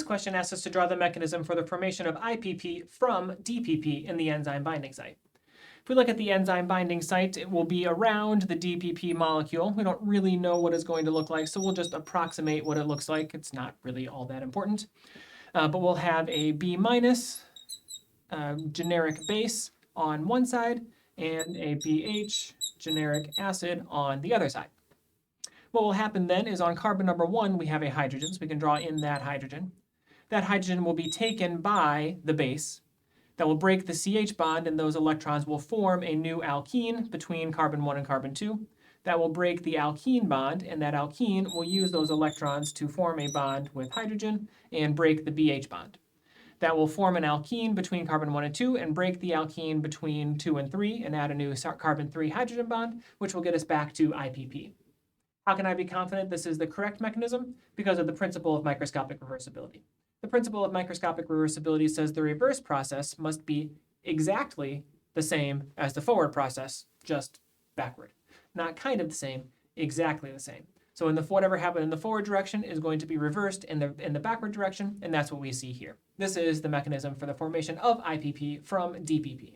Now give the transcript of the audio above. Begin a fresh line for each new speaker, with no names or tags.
This question asks us to draw the mechanism for the formation of IPP from DPP in the enzyme binding site. If we look at the enzyme binding site, it will be around the DPP molecule. We don't really know what it's going to look like, so we'll just approximate what it looks like. It's not really all that important. But we'll have a B minus generic base on one side and a BH generic acid on the other side. What will happen then is on carbon number 1, we have a hydrogen, so we can draw in that hydrogen. That hydrogen will be taken by the base. That will break the CH bond, and those electrons will form a new alkene between carbon 1 and carbon 2. That will break the alkene bond, and that alkene will use those electrons to form a bond with hydrogen and break the BH bond. That will form an alkene between carbon 1 and 2 and break the alkene between 2 and 3 and add a new carbon 3 hydrogen bond, which will get us back to IPP. How can I be confident this is the correct mechanism? Because of the principle of microscopic reversibility. The principle of microscopic reversibility says the reverse process must be exactly the same as the forward process, just backward. Not kind of the same, exactly the same. So whatever happened in the forward direction is going to be reversed in the backward direction, and that's what we see here. This is the mechanism for the formation of IPP from DPP.